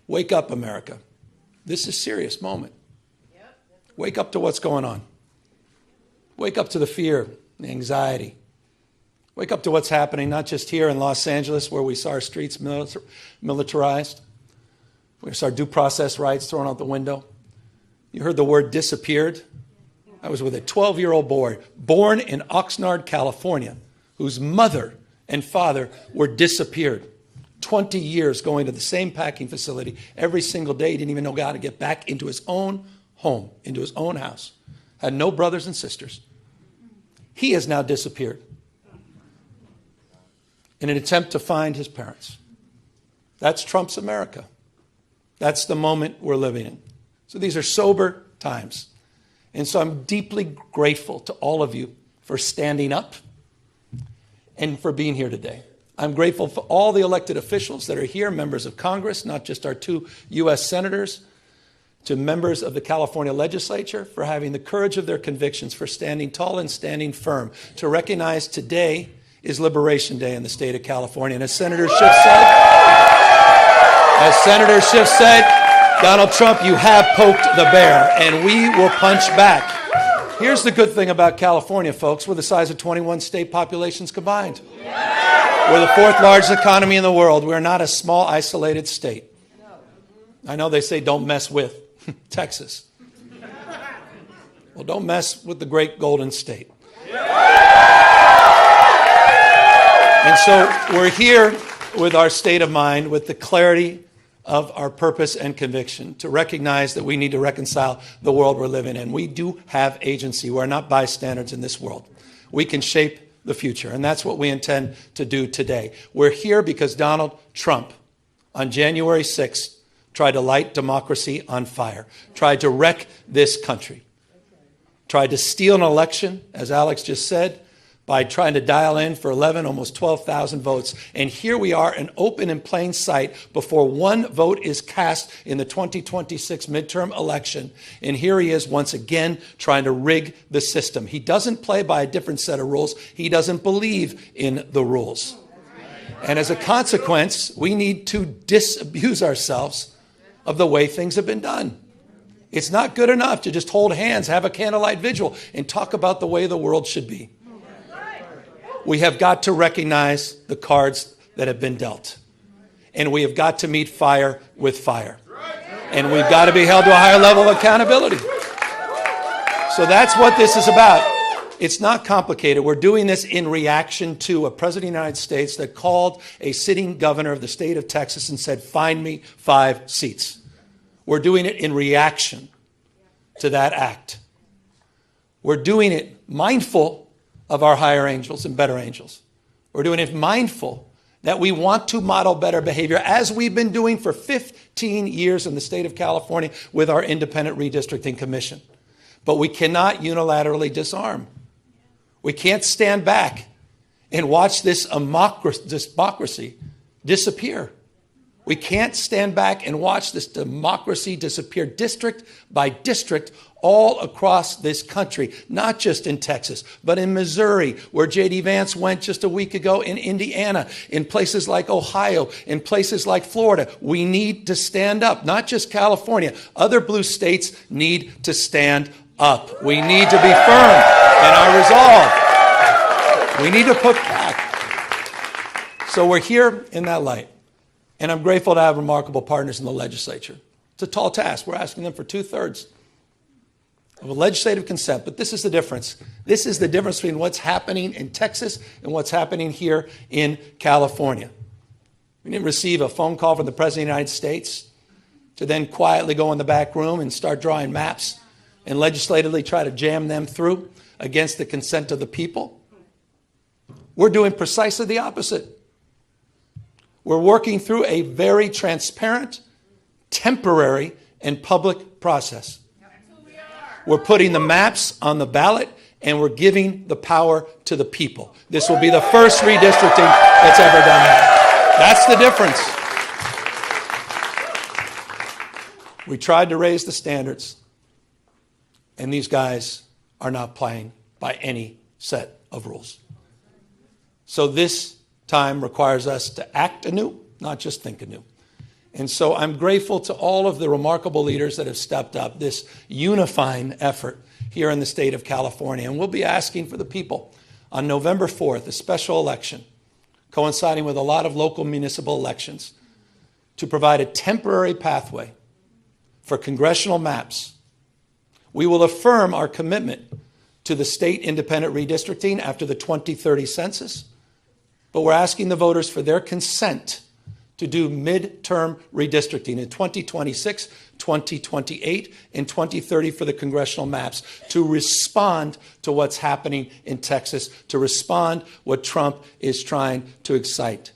Wake up, America. This is a serious moment. Wake up to what's going on. Wake up to the fear, the anxiety. Wake up to what's happening, not just here in Los Angeles, where we saw our streets militarized. We saw due process rights thrown out the window. You heard the word disappeared. I was with a 12-year-old boy born in Oxnard, California, whose mother and father were disappeared. 20 years going to the same packing facility every single day. He didn't even know how to get back into his own home, into his own house. Had no brothers and sisters. He has now disappeared in an attempt to find his parents. That's Trump's America. That's the moment we're living in. So these are sober times. And so I'm deeply grateful to all of you for standing up and for being here today. I'm grateful for all the elected officials that are here, members of Congress, not just our 2 U.S. senators, to members of the California legislature for having the courage of their convictions, for standing tall and standing firm, to recognize today is Liberation Day in the state of California. And as Senator Schiff said, Donald Trump, you have poked the bear, and we will punch back. Here's the good thing about California, folks. We're the size of 21 state populations combined. We're the 4th largest economy in the world. We're not a small, isolated state. I know they say don't mess with Texas. Well, don't mess with the great Golden State. And so we're here with our state of mind, with the clarity of our purpose and conviction, to recognize that we need to reconcile the world we're living in. We do have agency. We're not bystanders in this world. We can shape the future, and that's what we intend to do today. We're here because Donald Trump, on January 6th, tried to light democracy on fire, tried to wreck this country, tried to steal an election, as Alex just said, by trying to dial in for 11, almost 12,000 votes. And here we are, in open and plain sight, before one vote is cast in the 2026 midterm election. And here he is once again trying to rig the system. He doesn't play by a different set of rules. He doesn't believe in the rules. And as a consequence, we need to disabuse ourselves of the way things have been done. It's not good enough to just hold hands, have a candlelight vigil, and talk about the way the world should be. We have got to recognize the cards that have been dealt. And we have got to meet fire with fire. And we've got to be held to a higher level of accountability. So that's what this is about. It's not complicated. We're doing this in reaction to a president of the United States that called a sitting governor of the state of Texas and said, find me 5 seats. We're doing it in reaction to that act. We're doing it mindful of our higher angels and better angels. We're doing it mindful that we want to model better behavior, as we've been doing for 15 years in the state of California with our independent redistricting commission. But we cannot unilaterally disarm. We can't stand back and watch this democracy disappear. We can't stand back and watch this democracy disappear district by district all across this country, not just in Texas, but in Missouri, where J.D. Vance went just a week ago, in Indiana, in places like Ohio, in places like Florida. We need to stand up, not just California. Other blue states need to stand up. We need to be firm in our resolve. We need to put back. So we're here in that light. And I'm grateful to have remarkable partners in the legislature. It's a tall task. We're asking them for 2/3 of a legislative consent. But this is the difference. This is the difference between what's happening in Texas and what's happening here in California. We didn't receive a phone call from the President of the United States to then quietly go in the back room and start drawing maps and legislatively try to jam them through against the consent of the people. We're doing precisely the opposite. We're working through a very transparent, temporary, and public process. We're putting the maps on the ballot, and we're giving the power to the people. This will be the first redistricting that's ever done that. That's the difference. We tried to raise the standards, and these guys are not playing by any set of rules. So this time requires us to act anew, not just think anew. And so I'm grateful to all of the remarkable leaders that have stepped up this unifying effort here in the state of California. And we'll be asking for the people on November 4th, a special election, coinciding with a lot of local municipal elections, to provide a temporary pathway for congressional maps. We will affirm our commitment to the state independent redistricting after the 2030 census. But we're asking the voters for their consent to do midterm redistricting in 2026, 2028, and 2030 for the congressional maps, to respond to what's happening in Texas, to respond what Trump is trying to excite.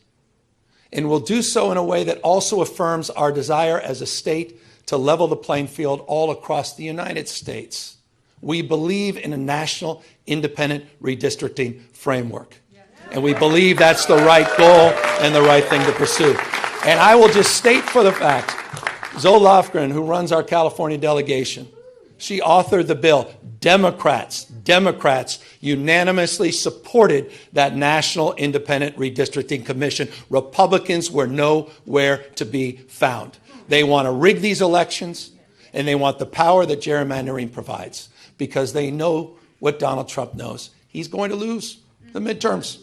And we'll do so in a way that also affirms our desire as a state to level the playing field all across the United States. We believe in a national independent redistricting framework. And we believe that's the right goal and the right thing to pursue. And I will just state for the fact, Zoe Lofgren, who runs our California delegation, she authored the bill. Democrats unanimously supported that National Independent Redistricting Commission. Republicans were nowhere to be found. They want to rig these elections, and they want the power that gerrymandering provides, because they know what Donald Trump knows. He's going to lose the midterms.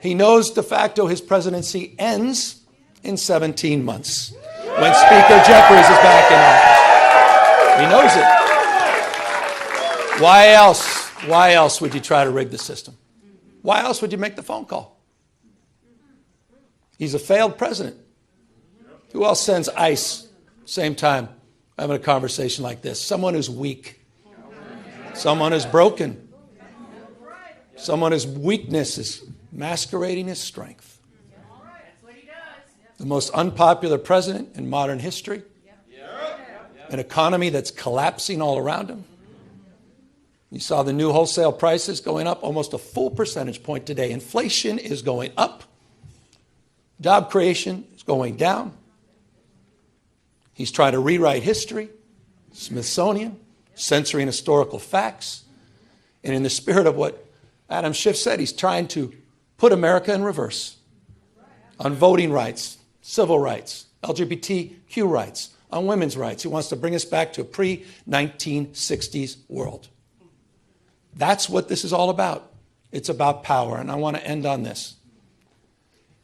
He knows de facto his presidency ends in 17 months when Speaker Jeffries is back in office. He knows it. Why else would you try to rig the system? Why else would you make the phone call? He's a failed president. Who else sends ICE same time having a conversation like this? Someone who's weak. Someone who's broken. Someone whose weakness is masquerading his strength. The most unpopular president in modern history. An economy that's collapsing all around him. You saw the new wholesale prices going up almost a full percentage point today. Inflation is going up. Job creation is going down. He's trying to rewrite history, Smithsonian, censoring historical facts. And in the spirit of what Adam Schiff said, he's trying to put America in reverse on voting rights, civil rights, LGBTQ rights, on women's rights. He wants to bring us back to a pre-1960s world. That's what this is all about. It's about power, and I want to end on this.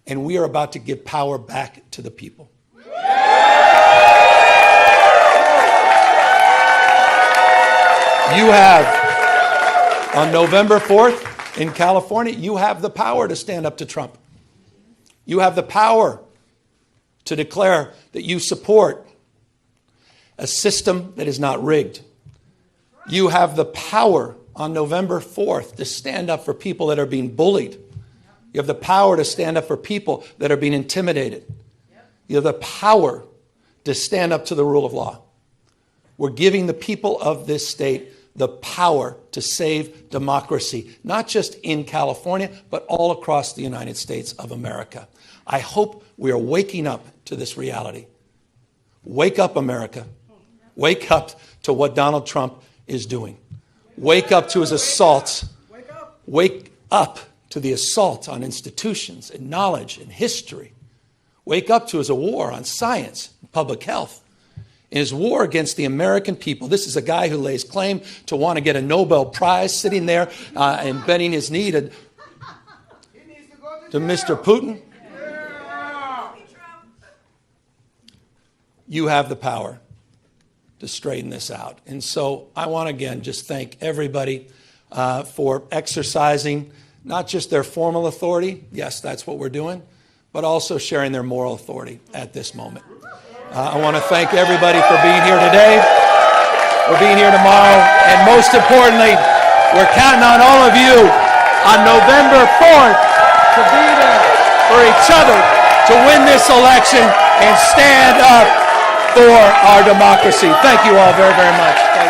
And we are about to give power back to the people. You have, on November 4th in California, you have the power to stand up to Trump. You have the power to declare that you support a system that is not rigged. You have the power on November 4th to stand up for people that are being bullied. You have the power to stand up for people that are being intimidated. You have the power to stand up to the rule of law. We're giving the people of this state the power to save democracy, not just in California, but all across the United States of America. I hope we are waking up to this reality. Wake up, America. Wake up to what Donald Trump is doing. Wake up to his assaults. Wake up to the assault on institutions and knowledge and history. Wake up to his war on science and public health. In his war against the American people. This is a guy who lays claim to want to get a Nobel Prize, sitting there and bending his knee to Mr. Putin. You have the power to straighten this out. And so I want to again just thank everybody for exercising not just their formal authority, yes, that's what we're doing, but also sharing their moral authority at this moment. I want to thank everybody for being here today, for being here tomorrow, and most importantly, we're counting on all of you on November 4th to be there for each other, to win this election and stand up for our democracy. Thank you all very, very much. Thank you.